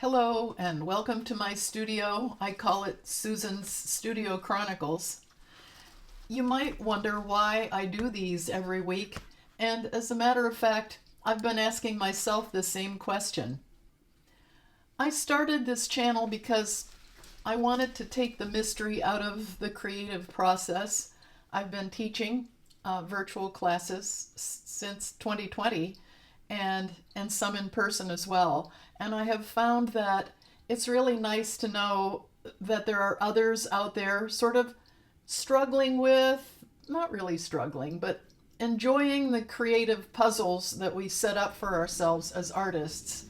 Hello and welcome to my studio. I call it Susan's Studio Chronicles. You might wonder why I do these every week, and as a matter of fact, I've been asking myself the same question. I started this channel because I wanted to take the mystery out of the creative process. I've been teaching virtual classes since 2020 and some in person as well. And I have found that it's really nice to know that there are others out there sort of struggling with, not really struggling, but enjoying the creative puzzles that we set up for ourselves as artists.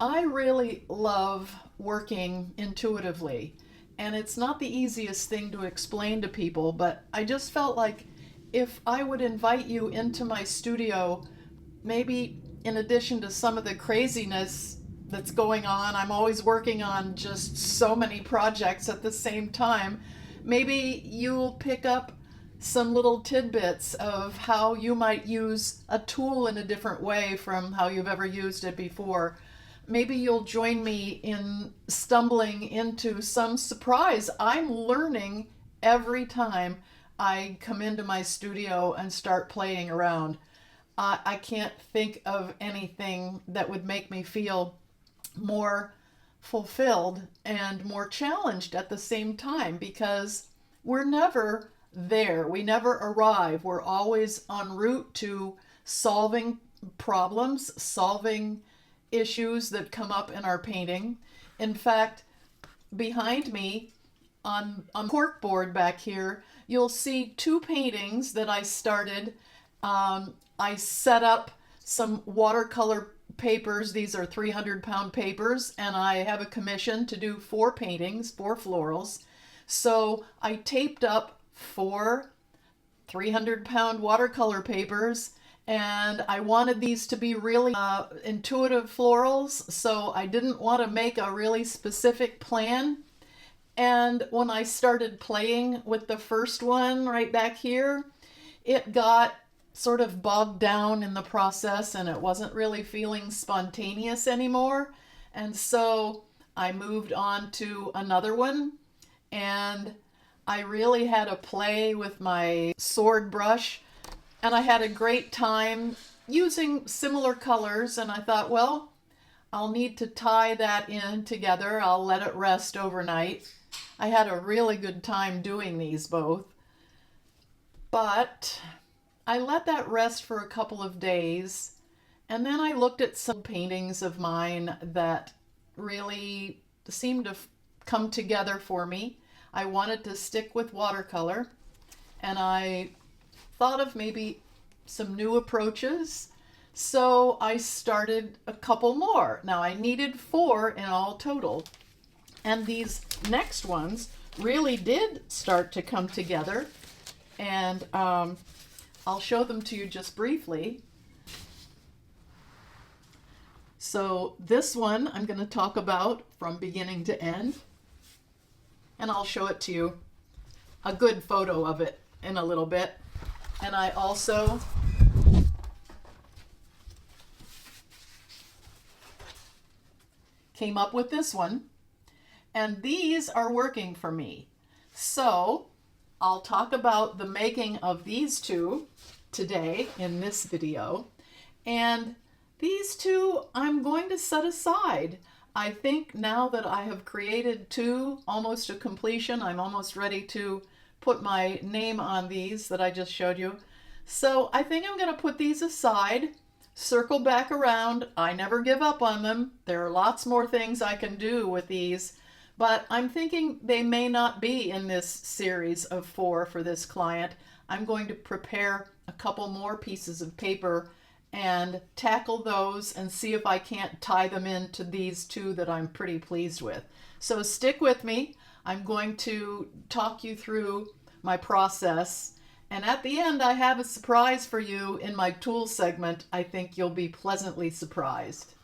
I really love working intuitively, and it's not the easiest thing to explain to people, but I just felt like if I would invite you into my studio, maybe in addition to some of the craziness that's going on, I'm always working on just so many projects at the same time, maybe you'll pick up some little tidbits of how you might use a tool in a different way from how you've ever used it before. Maybe you'll join me in stumbling into some surprise. I'm learning every time I come into my studio and start playing around. I can't think of anything that would make me feel more fulfilled and more challenged at the same time, because we're never there. We never arrive. We're always en route to solving problems, solving issues that come up in our painting. In fact, behind me on corkboard back here, you'll see two paintings that I started. I set up some watercolor papers. These are 300-pound papers, and I have a commission to do 4 paintings, 4 florals. So I taped up 4 300-pound watercolor papers, and I wanted these to be really intuitive florals, so I didn't want to make a really specific plan. And when I started playing with the first one right back here, it got sort of bogged down in the process and it wasn't really feeling spontaneous anymore. And so I moved on to another one, and I really had a play with my sword brush, and I had a great time using similar colors, and I thought, well, I'll need to tie that in together. I'll let it rest overnight. I had a really good time doing these both, but I let that rest for a couple of days, and then I looked at some paintings of mine that really seemed to come together for me. I wanted to stick with watercolor, and I thought of maybe some new approaches, so I started a couple more. Now I needed 4 in all total, and these next ones really did start to come together, and I'll show them to you just briefly. So this one I'm going to talk about from beginning to end, and I'll show it to you, a good photo of it in a little bit. And I also came up with this one, and these are working for me. So I'll talk about the making of these two today in this video, and these two I'm going to set aside. I think now that I have created 2 almost to completion, I'm almost ready to put my name on these that I just showed you. So I think I'm going to put these aside, circle back around. I never give up on them. There are lots more things I can do with these, but I'm thinking they may not be in this series of 4 for this client. I'm going to prepare a couple more pieces of paper and tackle those and see if I can't tie them into these 2 that I'm pretty pleased with. So stick with me. I'm going to talk you through my process, and at the end I have a surprise for you in my tools segment. I think you'll be pleasantly surprised.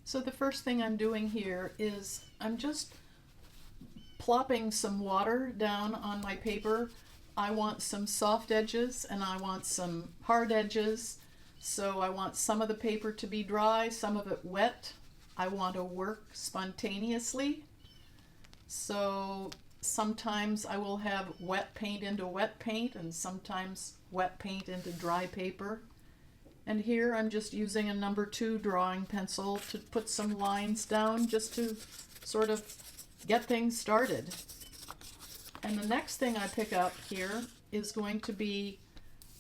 So the first thing I'm doing here is I'm just plopping some water down on my paper I want some soft edges and I want some hard edges. So I want some of the paper to be dry, some of it wet. I want to work spontaneously. So sometimes I will have wet paint into wet paint and sometimes wet paint into dry paper. And here I'm just using a number 2 drawing pencil to put some lines down just to sort of get things started. And the next thing I pick up here is going to be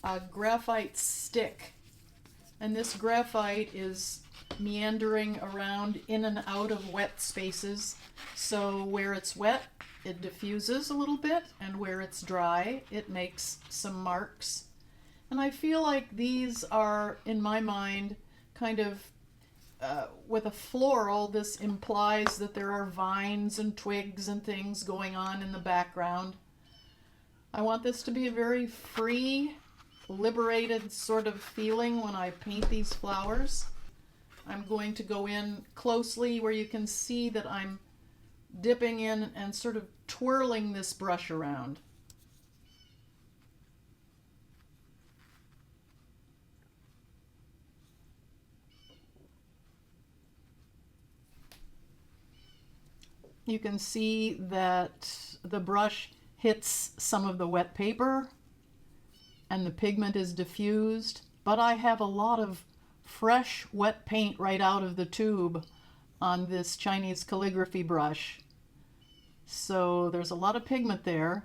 a graphite stick. And this graphite is meandering around in and out of wet spaces. So where it's wet, it diffuses a little bit, and where it's dry, it makes some marks. And I feel like these are, in my mind, kind of with a floral. This implies that there are vines and twigs and things going on in the background. I want this to be a very free, liberated sort of feeling when I paint these flowers. I'm going to go in closely where you can see that I'm dipping in and sort of twirling this brush around. You can see that the brush hits some of the wet paper and the pigment is diffused, but I have a lot of fresh wet paint right out of the tube on this Chinese calligraphy brush. So there's a lot of pigment there.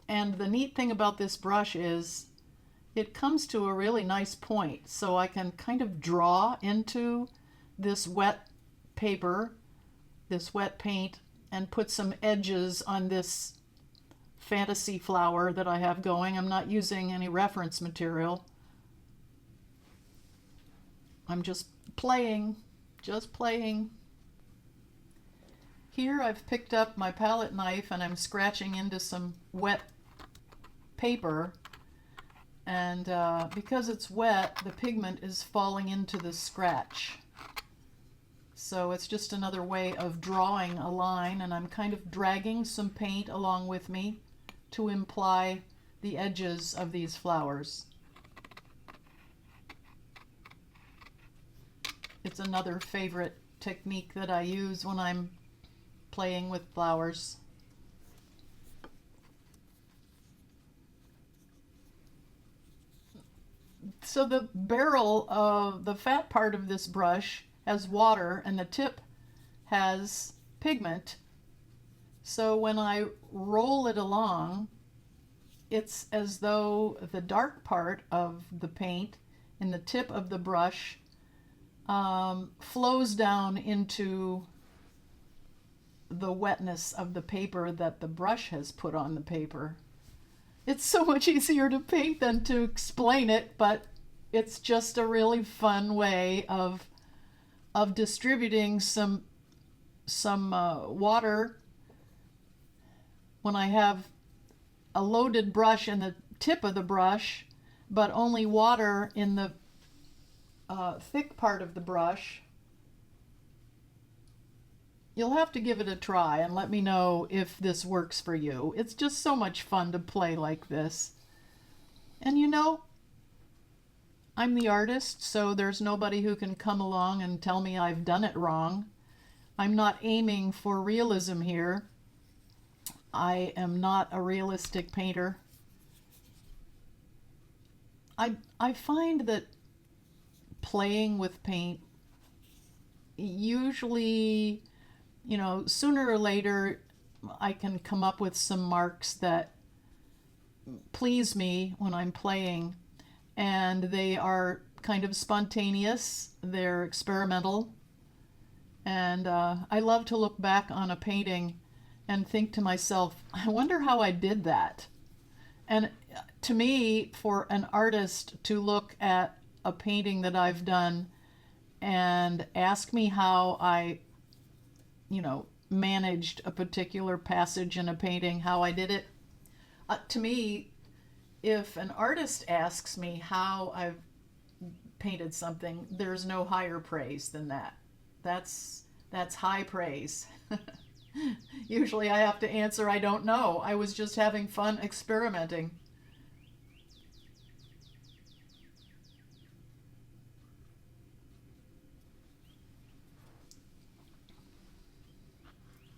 And the neat thing about this brush is it comes to a really nice point, so I can kind of draw into this wet paper, this wet paint, and put some edges on this fantasy flower that I have going. I'm not using any reference material. I'm just playing. Here I've picked up my palette knife and I'm scratching into some wet paper. And because it's wet, the pigment is falling into the scratch. So it's just another way of drawing a line, and I'm kind of dragging some paint along with me to imply the edges of these flowers. It's another favorite technique that I use when I'm playing with flowers. So the barrel of the fat part of this brush has water and the tip has pigment. So when I roll it along, it's as though the dark part of the paint in the tip of the brush flows down into the wetness of the paper that the brush has put on the paper. It's so much easier to paint than to explain it, but it's just a really fun way of distributing some water. When I have a loaded brush in the tip of the brush, but only water in the thick part of the brush, you'll have to give it a try and let me know if this works for you. It's just so much fun to play like this. And you know, I'm the artist, so there's nobody who can come along and tell me I've done it wrong. I'm not aiming for realism here. I am not a realistic painter. I find that playing with paint usually, you know, sooner or later I can come up with some marks that please me when I'm playing, and they are kind of spontaneous, they're experimental, and I love to look back on a painting and think to myself, I wonder how I did that. And to me, for an artist to look at a painting that I've done and ask me how I, you know, managed a particular passage in a painting, how I did it, to me, if an artist asks me how I've painted something, there's no higher praise than that. That's That's high praise. Usually I have to answer, I don't know. I was just having fun experimenting.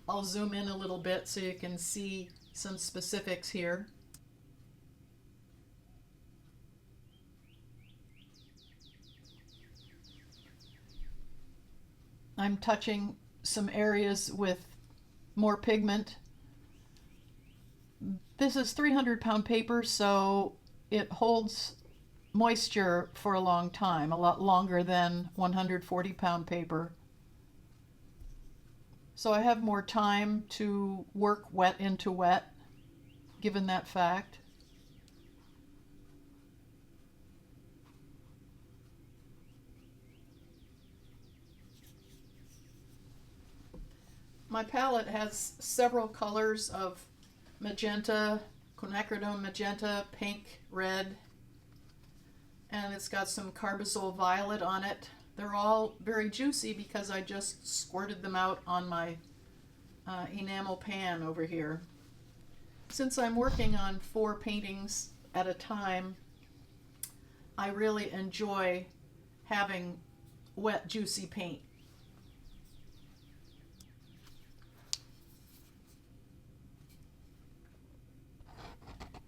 I'll zoom in a little bit so you can see some specifics here. I'm touching some areas with more pigment. This is 300-pound paper, so it holds moisture for a long time, a lot longer than 140-pound paper. So I have more time to work wet into wet, given that fact. My palette has several colors of magenta, quinacridone magenta, pink, red, and it's got some carbazole violet on it. They're all very juicy because I just squirted them out on my enamel pan over here. Since I'm working on 4 paintings at a time, I really enjoy having wet, juicy paint.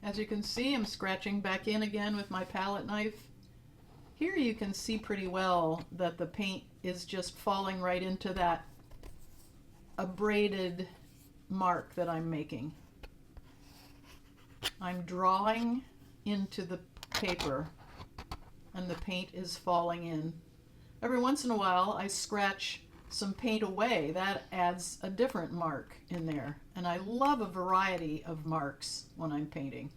As you can see, I'm scratching back in again with my palette knife. Here you can see pretty well that the paint is just falling right into that abraded mark that I'm making. I'm drawing into the paper and the paint is falling in. Every once in a while I scratch some paint away. That adds a different mark in there. And I love a variety of marks when I'm painting.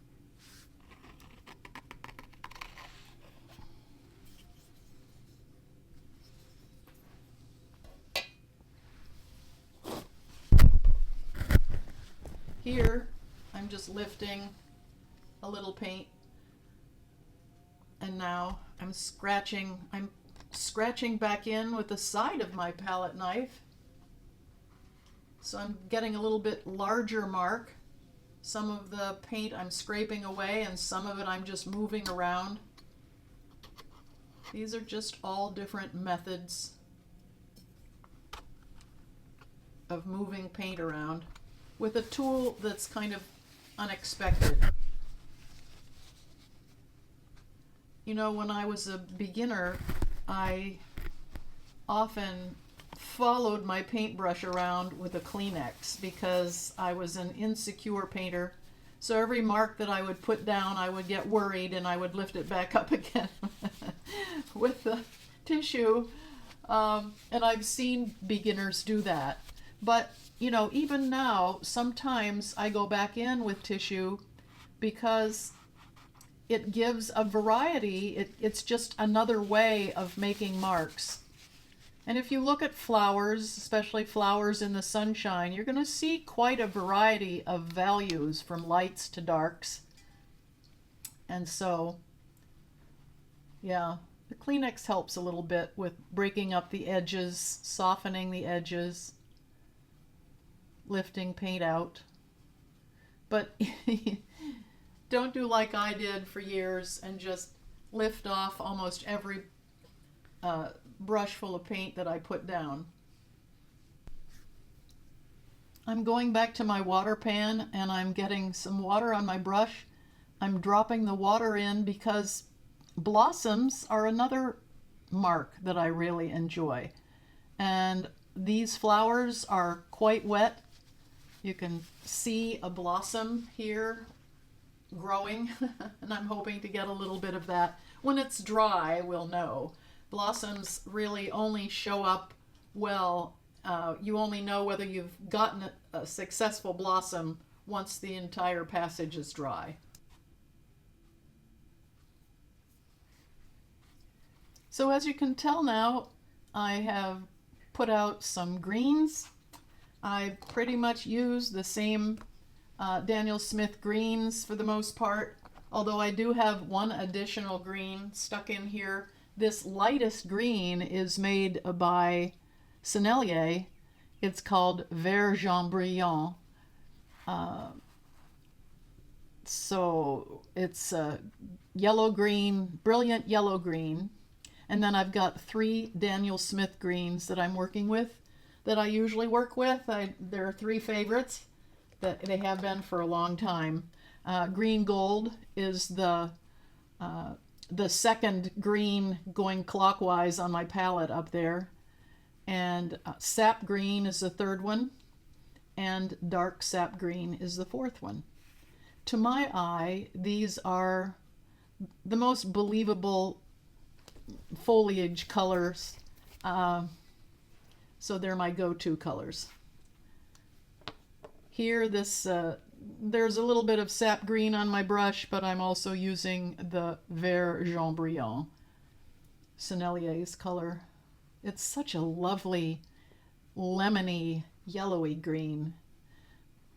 Here, I'm just lifting a little paint, and now I'm scratching back in with the side of my palette knife. So I'm getting a little bit larger mark. Some of the paint I'm scraping away and some of it I'm just moving around. These are just all different methods of moving paint around with a tool that's kind of unexpected. You know, when I was a beginner, I often followed my paintbrush around with a Kleenex because I was an insecure painter. So every mark that I would put down, I would get worried and I would lift it back up again with the tissue. And I've seen beginners do that. But, you know, even now, sometimes I go back in with tissue because it gives a variety. It's just another way of making marks. And if you look at flowers, especially flowers in the sunshine, you're going to see quite a variety of values from lights to darks. And so, yeah, the Kleenex helps a little bit with breaking up the edges, softening the edges, lifting paint out. But don't do like I did for years and just lift off almost every brush full of paint that I put down. I'm going back to my water pan and I'm getting some water on my brush. I'm dropping the water in because blossoms are another mark that I really enjoy. And these flowers are quite wet. You can see a blossom here growing, and I'm hoping to get a little bit of that. When it's dry, we'll know. Blossoms really only show up well, you only know whether you've gotten a successful blossom once the entire passage is dry. So as you can tell now, I have put out some greens. I pretty much use the same Daniel Smith greens for the most part, although I do have one additional green stuck in here. This lightest green is made by Sennelier, It's called Vert Jean Brillant. Uh, so it's yellow green, brilliant yellow green. And then I've got 3 Daniel Smith greens that I'm working with, that I usually work with. There are 3 favorites that they have been for a long time. Green gold is the second green going clockwise on my palette up there. And sap green is the third one. And dark sap green is the fourth one. To my eye, these are the most believable foliage colors. So they're my go-to colors. Here, there's a little bit of sap green on my brush, but I'm also using the Vert Jean Brillant, Sennelier's color. It's such a lovely, lemony, yellowy green.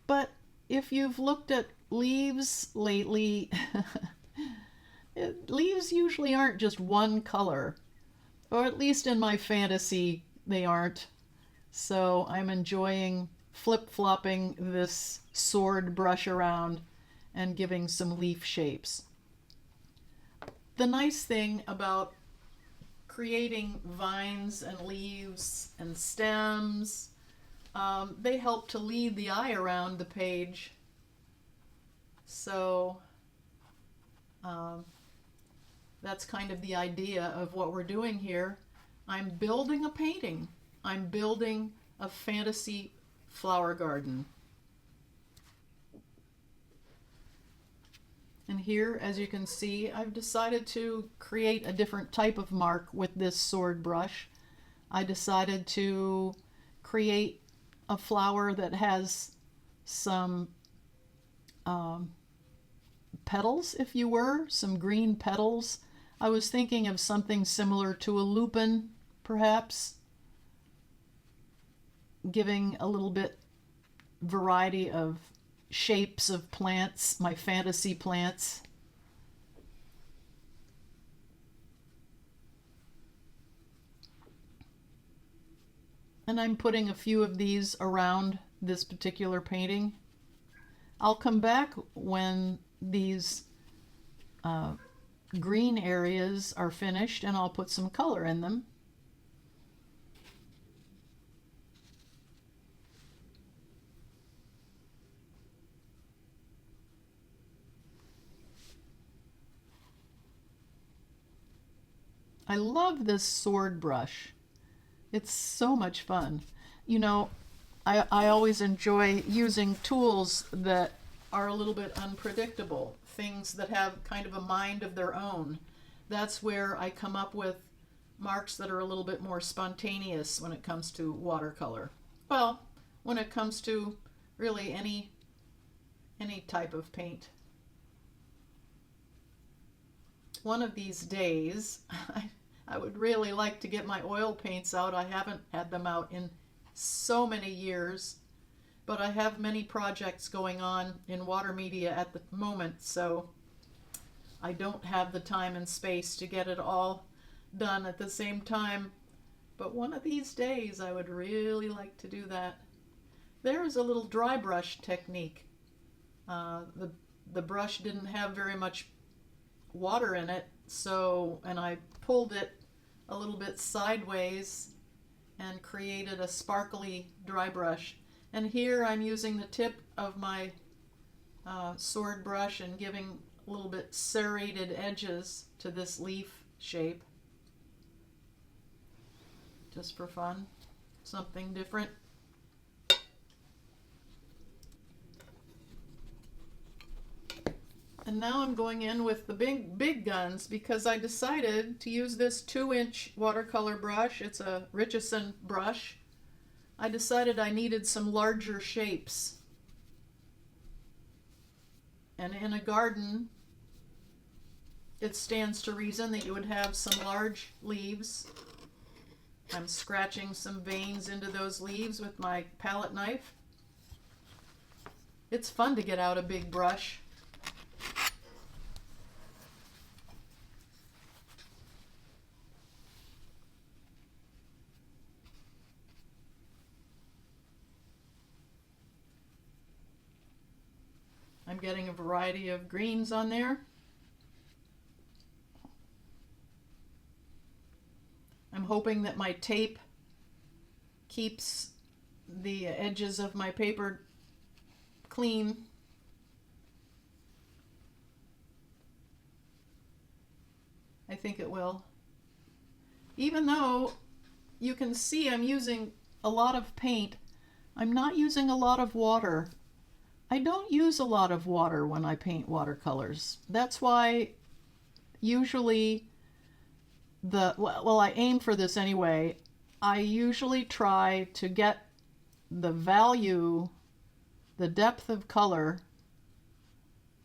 But if you've looked at leaves lately, leaves usually aren't just one color, or at least in my fantasy, they aren't. So I'm enjoying flip-flopping this sword brush around and giving some leaf shapes. The nice thing about creating vines and leaves and stems, they help to lead the eye around the page. So that's kind of the idea of what we're doing here. I'm building a painting. I'm building a fantasy flower garden. And here, as you can see, I've decided to create a different type of mark with this sword brush. I decided to create a flower that has some petals, if you were, some green petals. I was thinking of something similar to a lupin, perhaps, giving a little bit variety of shapes of plants, my fantasy plants. And I'm putting a few of these around this particular painting. I'll come back when these green areas are finished and I'll put some color in them. I love this sword brush. It's so much fun. You know, I always enjoy using tools that are a little bit unpredictable, things that have kind of a mind of their own. That's where I come up with marks that are a little bit more spontaneous when it comes to watercolor. Well, when it comes to really any type of paint. One of these days, I would really like to get my oil paints out. I haven't had them out in so many years, but I have many projects going on in water media at the moment, so I don't have the time and space to get it all done at the same time. But one of these days, I would really like to do that. There's a little dry brush technique. The brush didn't have very much water in it, and I pulled it a little bit sideways and created a sparkly dry brush. And here I'm using the tip of my sword brush and giving a little bit serrated edges to this leaf shape, just for fun, something different. And now I'm going in with the big guns because I decided to use this 2-inch watercolor brush. It's a Richardson brush. I decided I needed some larger shapes. And in a garden, it stands to reason that you would have some large leaves. I'm scratching some veins into those leaves with my palette knife. It's fun to get out a big brush. I'm getting a variety of greens on there. I'm hoping that my tape keeps the edges of my paper clean. I think it will. Even though you can see I'm using a lot of paint, I'm not using a lot of water. I don't use a lot of water when I paint watercolors. That's why usually I aim for this anyway. I usually try to get the value, the depth of color,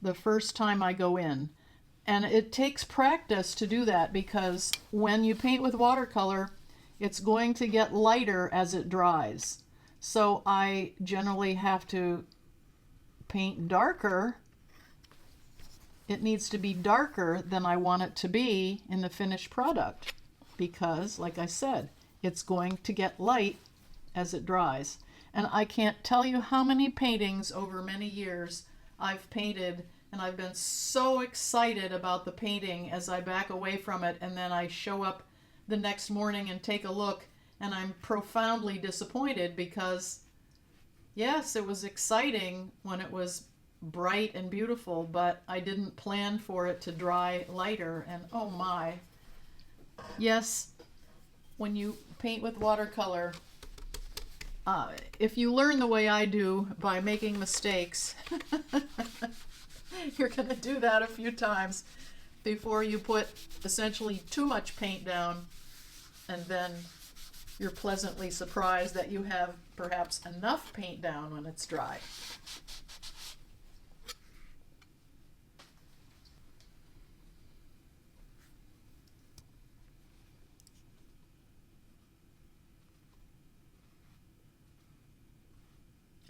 the first time I go in. And it takes practice to do that, because when you paint with watercolor, it's going to get lighter as it dries. So I generally have to paint darker. It needs to be darker than I want it to be in the finished product, because, like I said, it's going to get light as it dries. And I can't tell you how many paintings over many years I've painted, and I've been so excited about the painting as I back away from it, and then I show up the next morning and take a look, and I'm profoundly disappointed, because yes, it was exciting when it was bright and beautiful, but I didn't plan for it to dry lighter, and oh my. Yes, when you paint with watercolor, if you learn the way I do by making mistakes, you're going to do that a few times before you put essentially too much paint down, and then you're pleasantly surprised that you have perhaps enough paint down when it's dry.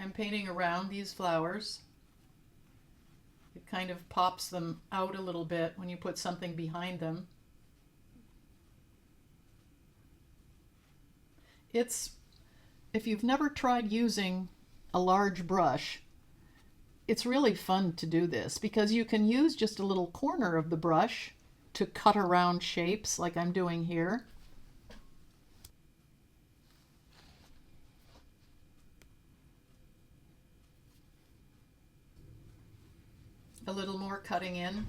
I'm painting around these flowers. It kind of pops them out a little bit when you put something behind them. If you've never tried using a large brush, it's really fun to do this, because you can use just a little corner of the brush to cut around shapes like I'm doing here. A little more cutting in.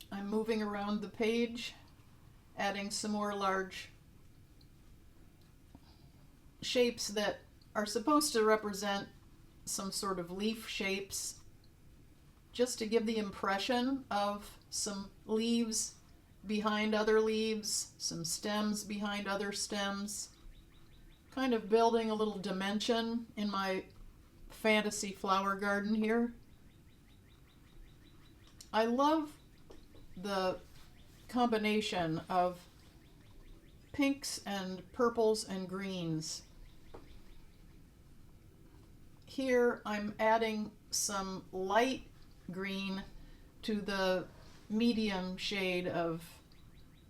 I'm moving around the page, adding some more large shapes that are supposed to represent some sort of leaf shapes, just to give the impression of some leaves behind other leaves, some stems behind other stems, kind of building a little dimension in my fantasy flower garden here. I love the combination of pinks and purples and greens. Here I'm adding some light green to the medium shade of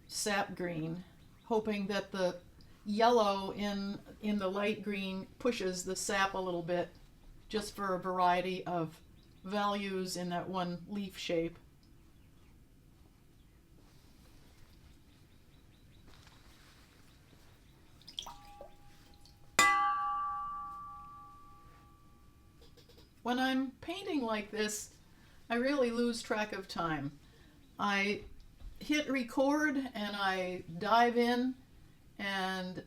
sap green, hoping that the yellow in the light green pushes the sap a little bit, just for a variety of values in that one leaf shape. When I'm painting like this, I really lose track of time. I hit record and I dive in, and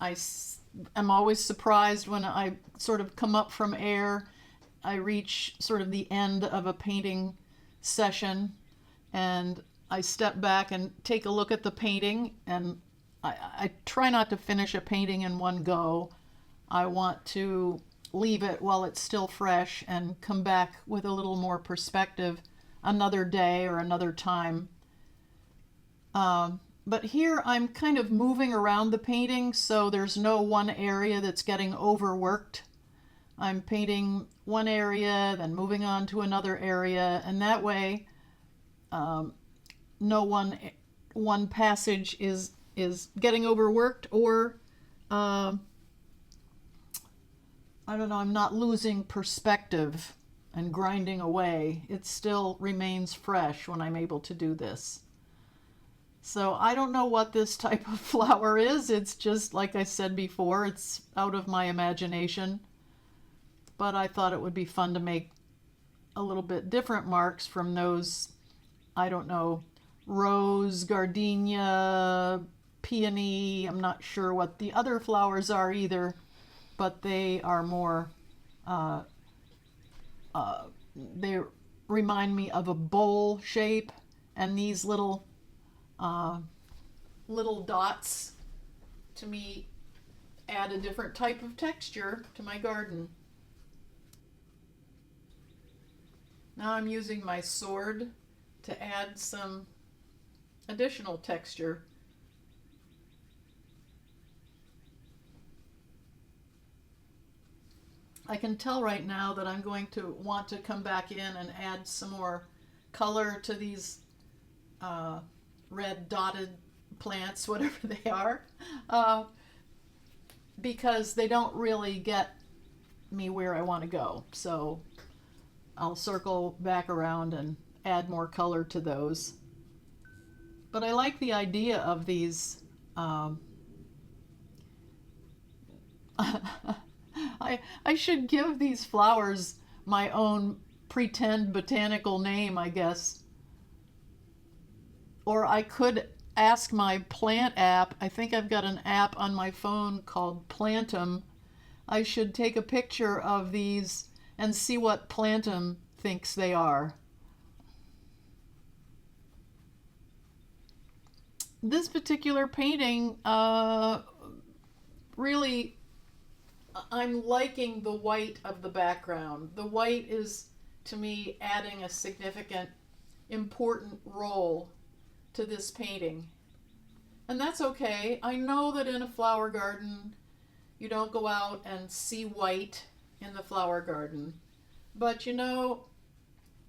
I'm always surprised when I sort of come up from air. I reach sort of the end of a painting session, and I step back and take a look at the painting, and I try not to finish a painting in one go. I want to leave it while it's still fresh and come back with a little more perspective another day or another time. But here I'm kind of moving around the painting, so there's no one area that's getting overworked. I'm painting one area, then moving on to another area, and that way no one one passage is getting overworked, or I don't know, I'm not losing perspective and grinding away. It still remains fresh when I'm able to do this. So I don't know what this type of flower is. It's just, like I said before, it's out of my imagination. But I thought it would be fun to make a little bit different marks from those, I don't know, rose, gardenia, peony. I'm not sure what the other flowers are either, but they are more, they remind me of a bowl shape, and these little dots to me add a different type of texture to my garden. Now I'm using my sword to add some additional texture. I can tell right now that I'm going to want to come back in and add some more color to these red dotted plants, whatever they are, because they don't really get me where I want to go. So I'll circle back around and add more color to those. But I like the idea of these. I should give these flowers my own pretend botanical name, I guess. Or I could ask my plant app. I think I've got an app on my phone called Plantum. I should take a picture of these and see what Plantum thinks they are. This particular painting, really, I'm liking the white of the background. The white is, to me, adding a significant, important role to this painting. And that's okay. I know that in a flower garden, you don't go out and see white in the flower garden. But you know,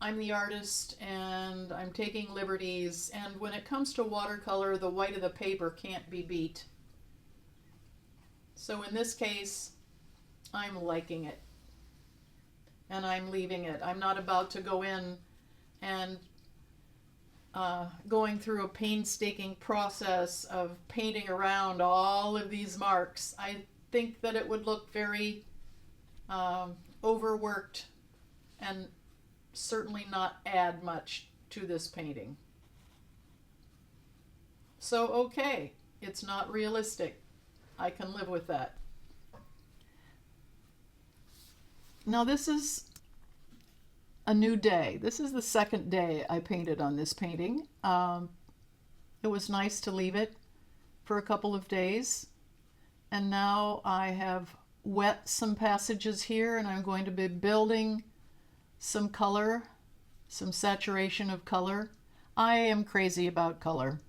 I'm the artist and I'm taking liberties, and when it comes to watercolor, the white of the paper can't be beat. So in this case, I'm liking it and I'm leaving it. I'm not about to go in and going through a painstaking process of painting around all of these marks. I think that it would look very overworked and certainly not add much to this painting. So okay, it's not realistic. I can live with that. Now this is a new day. This is the second day I painted on this painting. It was nice to leave it for a couple of days, and now I have wet some passages here, and I'm going to be building some color, some saturation of color. I am crazy about color.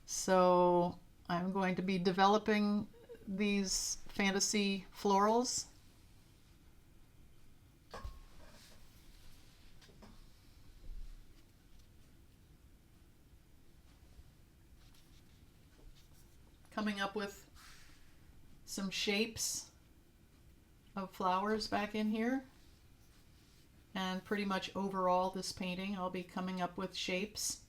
So I'm going to be developing these fantasy florals. Coming up with some shapes of flowers back in here. And pretty much overall this painting, I'll be coming up with shapes.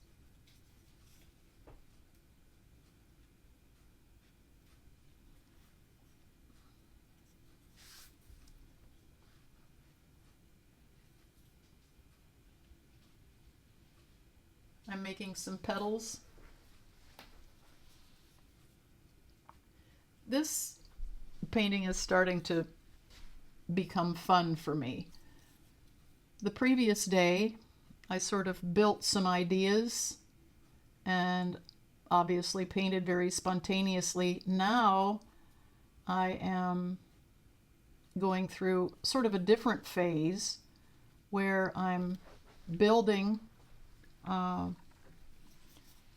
I'm making some petals. This painting is starting to become fun for me. The previous day, I sort of built some ideas and obviously painted very spontaneously. Now I am going through sort of a different phase where I'm building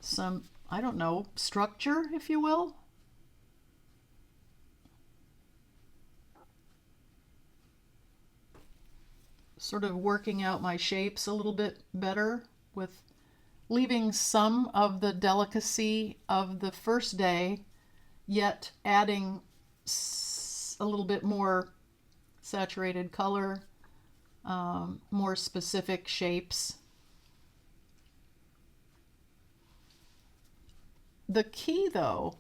some, I don't know, structure, if you will. Sort of working out my shapes a little bit better with leaving some of the delicacy of the first day, yet adding a little bit more saturated color, more specific shapes. The key, though,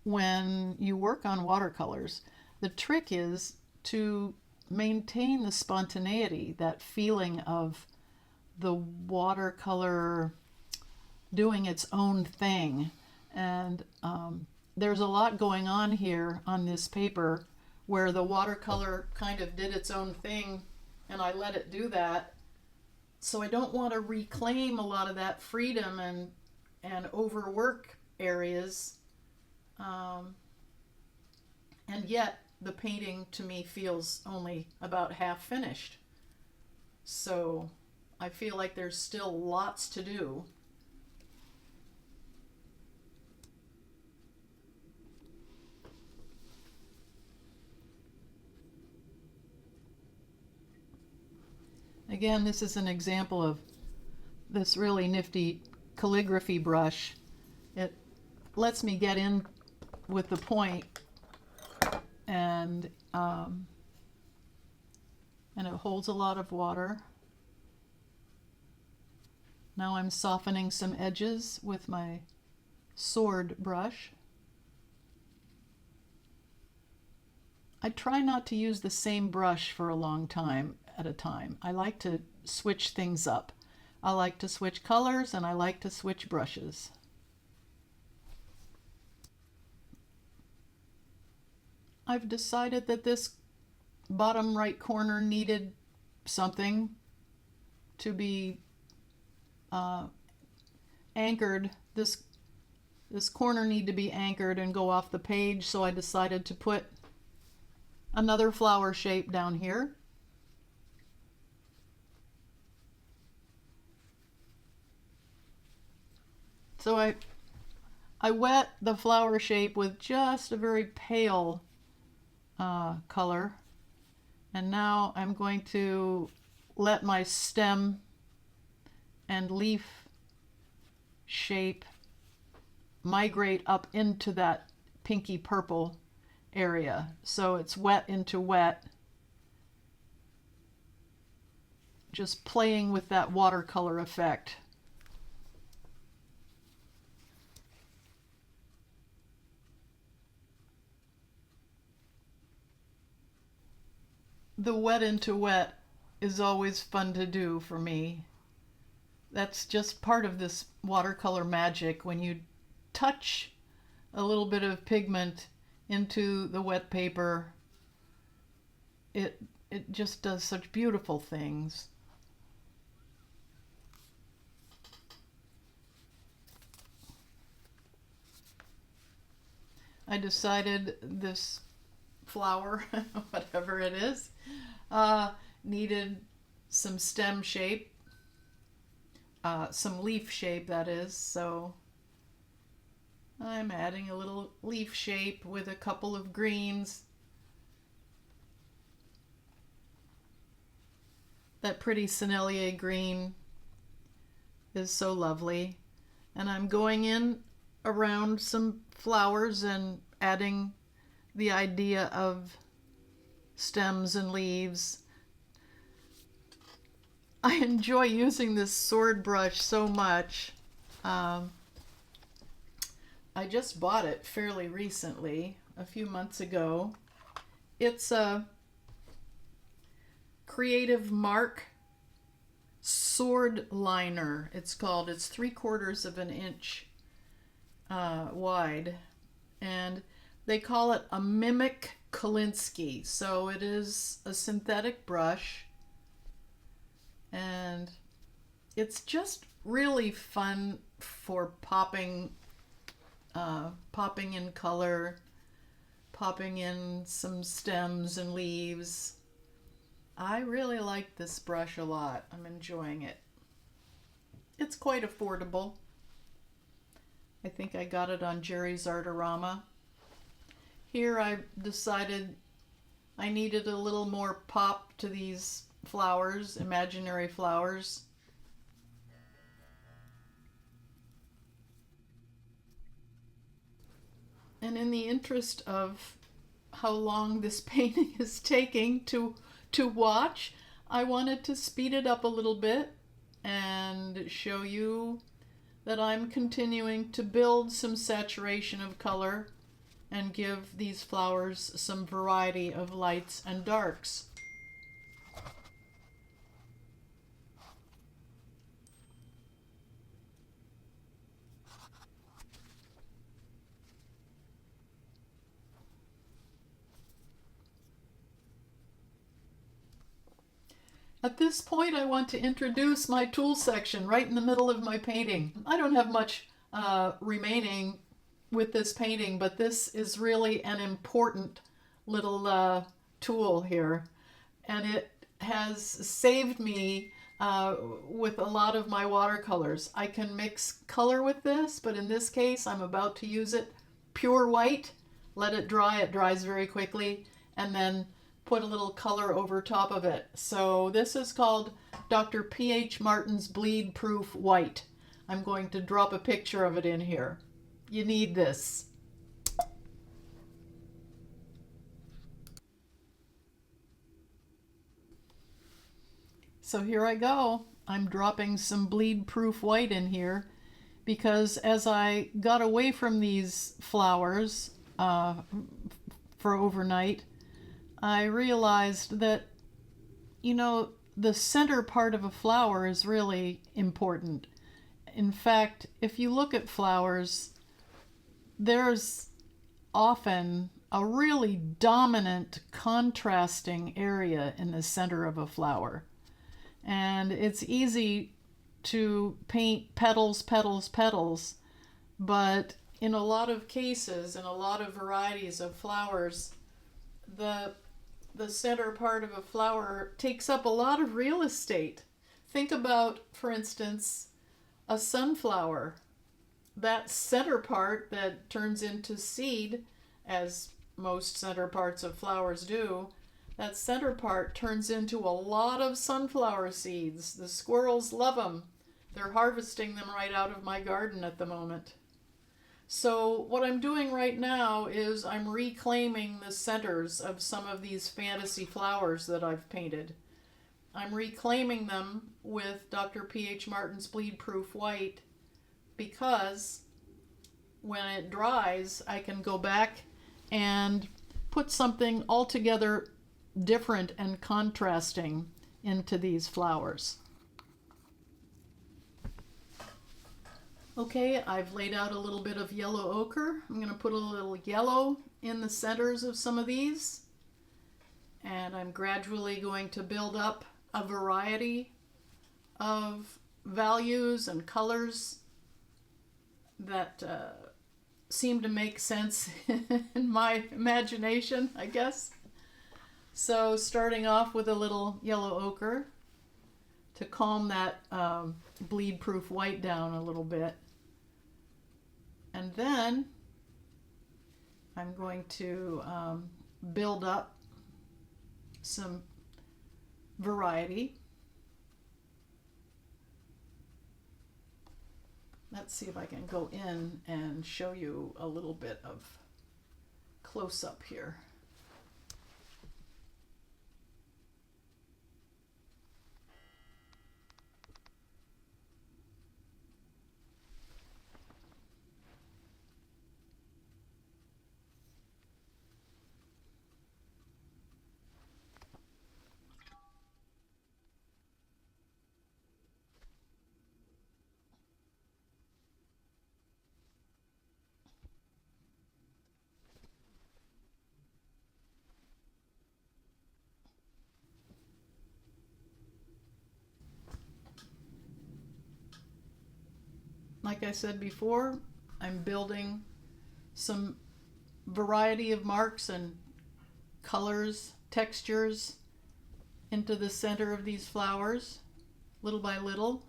when you work on watercolors, the trick is to maintain the spontaneity, that feeling of the watercolor doing its own thing. And there's a lot going on here on this paper where the watercolor kind of did its own thing and I let it do that. So I don't want to reclaim a lot of that freedom and overwork areas. And yet the painting to me feels only about half finished. So I feel like there's still lots to do. Again, this is an example of this really nifty calligraphy brush. It lets me get in with the point and it holds a lot of water. Now I'm softening some edges with my sword brush. I try not to use the same brush for a long time at a time. I like to switch things up. I like to switch colors and I like to switch brushes. I've decided that this bottom right corner needed something to be anchored. This corner needed to be anchored and go off the page, so I decided to put another flower shape down here. So I wet the flower shape with just a very pale color, and now I'm going to let my stem and leaf shape migrate up into that pinky purple area. So it's wet into wet, just playing with that watercolor effect. The wet into wet is always fun to do for me. That's just part of this watercolor magic. When you touch a little bit of pigment into the wet paper, it just does such beautiful things. I decided this flower, whatever it is, needed some stem shape, some leaf shape, that is. So I'm adding a little leaf shape with a couple of greens. That pretty Sennelier green is so lovely. And I'm going in around some flowers and adding the idea of stems and leaves. I enjoy using this sword brush so much. I just bought it fairly recently, a few months ago. It's a Creative Mark sword liner, it's called. It's 3/4 of an inch wide, and they call it a mimic Kolinsky. So it is a synthetic brush, and it's just really fun for popping in color, popping in some stems and leaves. I really like this brush a lot. I'm enjoying it. It's quite affordable. I think I got it on Jerry's Artorama. Here I decided I needed a little more pop to these flowers, imaginary flowers. And in the interest of how long this painting is taking to watch, I wanted to speed it up a little bit and show you that I'm continuing to build some saturation of color and give these flowers some variety of lights and darks. At this point, I want to introduce my tool section right in the middle of my painting. I don't have much remaining with this painting, but this is really an important little tool here. And it has saved me with a lot of my watercolors. I can mix color with this, but in this case, I'm about to use it pure white. Let it dry. It dries very quickly. And then put a little color over top of it. So this is called Dr. P.H. Martin's Bleed Proof White. I'm going to drop a picture of it in here. You need this. So here I go. I'm dropping some bleed proof white in here because as I got away from these flowers for overnight, I realized that, you know, the center part of a flower is really important. In fact, if you look at flowers, there's often a really dominant contrasting area in the center of a flower. And it's easy to paint petals, petals, petals, but in a lot of cases, in a lot of varieties of flowers, the center part of a flower takes up a lot of real estate. Think about, for instance, a sunflower. That center part that turns into seed, as most center parts of flowers do, that center part turns into a lot of sunflower seeds. The squirrels love them. They're harvesting them right out of my garden at the moment. So what I'm doing right now is I'm reclaiming the centers of some of these fantasy flowers that I've painted. I'm reclaiming them with Dr. P.H. Martin's Bleed Proof White because when it dries, I can go back and put something altogether different and contrasting into these flowers. Okay, I've laid out a little bit of yellow ochre. I'm going to put a little yellow in the centers of some of these. And I'm gradually going to build up a variety of values and colors that seem to make sense in my imagination, I guess. So starting off with a little yellow ochre to calm that bleed proof white down a little bit. And then I'm going to build up some variety. Let's see if I can go in and show you a little bit of close-up here. Like I said before, I'm building some variety of marks and colors, textures into the center of these flowers, little by little.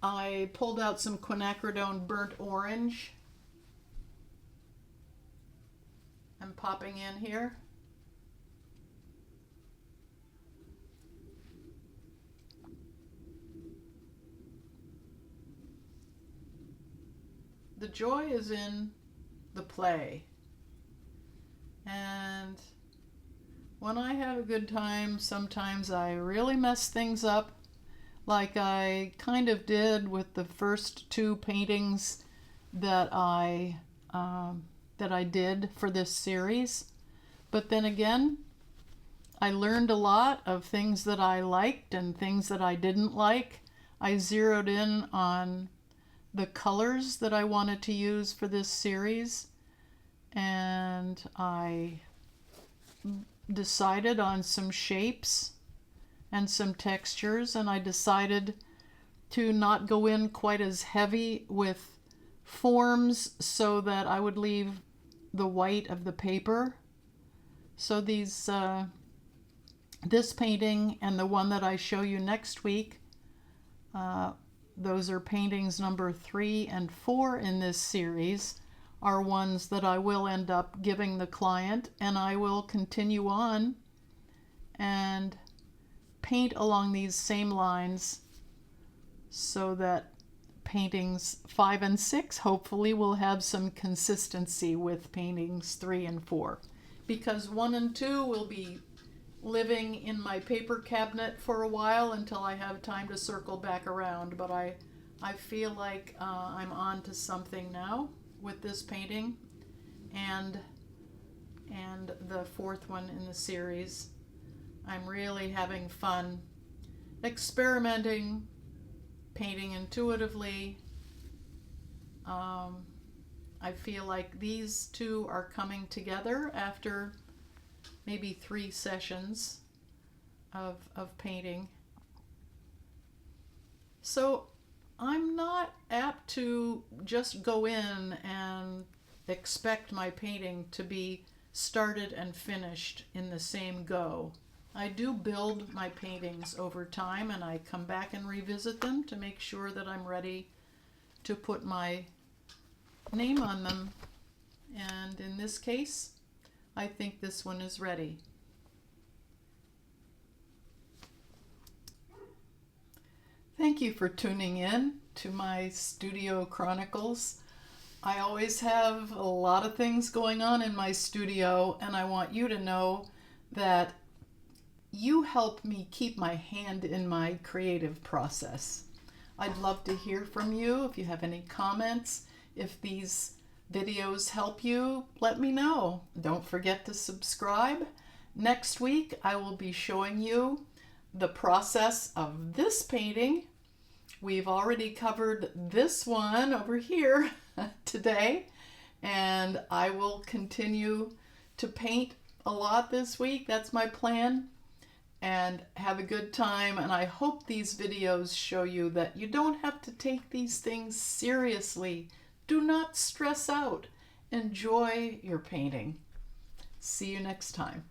I pulled out some quinacridone burnt orange. I'm popping in here. the joy is in the play. And when I have a good time, sometimes I really mess things up, like I kind of did with the first two paintings that I did for this series. But then again, I learned a lot of things that I liked and things that I didn't like. I zeroed in on the colors that I wanted to use for this series, and I decided on some shapes and some textures, and I decided to not go in quite as heavy with forms so that I would leave the white of the paper. So these this painting and the one that I show you next week, those are paintings number 3 and 4 in this series, are ones that I will end up giving the client, and I will continue on and paint along these same lines so that paintings 5 and 6 hopefully will have some consistency with paintings 3 and 4, because 1 and 2 will be living in my paper cabinet for a while until I have time to circle back around. But I feel like I'm on to something now with this painting and the 4th one in the series. I'm really having fun experimenting, painting intuitively. I feel like these two are coming together after maybe 3 sessions of painting. So I'm not apt to just go in and expect my painting to be started and finished in the same go. I do build my paintings over time, and I come back and revisit them to make sure that I'm ready to put my name on them. And in this case, I think this one is ready. Thank you for tuning in to my Studio Chronicles. I always have a lot of things going on in my studio, and I want you to know that you help me keep my hand in my creative process. I'd love to hear from you. If you have any comments, if these videos help you, let me know. Don't forget to subscribe. Next week, I will be showing you the process of this painting. We've already covered this one over here today, and I will continue to paint a lot this week. That's my plan. And have a good time, and I hope these videos show you that you don't have to take these things seriously. Do not stress out. Enjoy your painting. See you next time.